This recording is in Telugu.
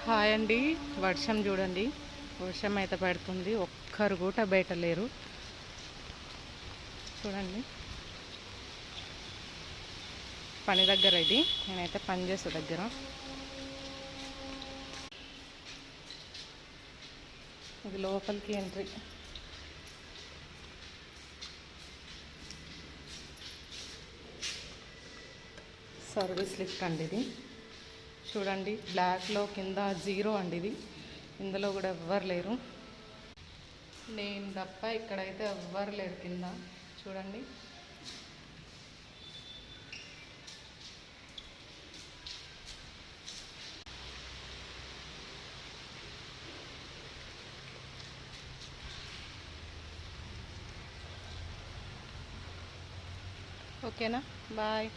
హాయ్ అండి. వర్షం చూడండి, వర్షం అయితే పడుతుంది. ఒక్కరు కూడా బయట లేరు. చూడండి, పని దగ్గర ఇది. నేనైతే పని చేసే దగ్గర. ఇది లోపలికి ఎంట్రీ. సర్వీస్ లిఫ్ట్ అండి ఇది. చూడండి, బ్లాక్లో కింద 0 అండి ఇది. ఇందులో కూడా ఎవ్వరు లేరు, నేను తప్ప ఇక్కడైతే ఎవ్వరు లేరు కింద. చూడండి, ఓకేనా? బాయ్.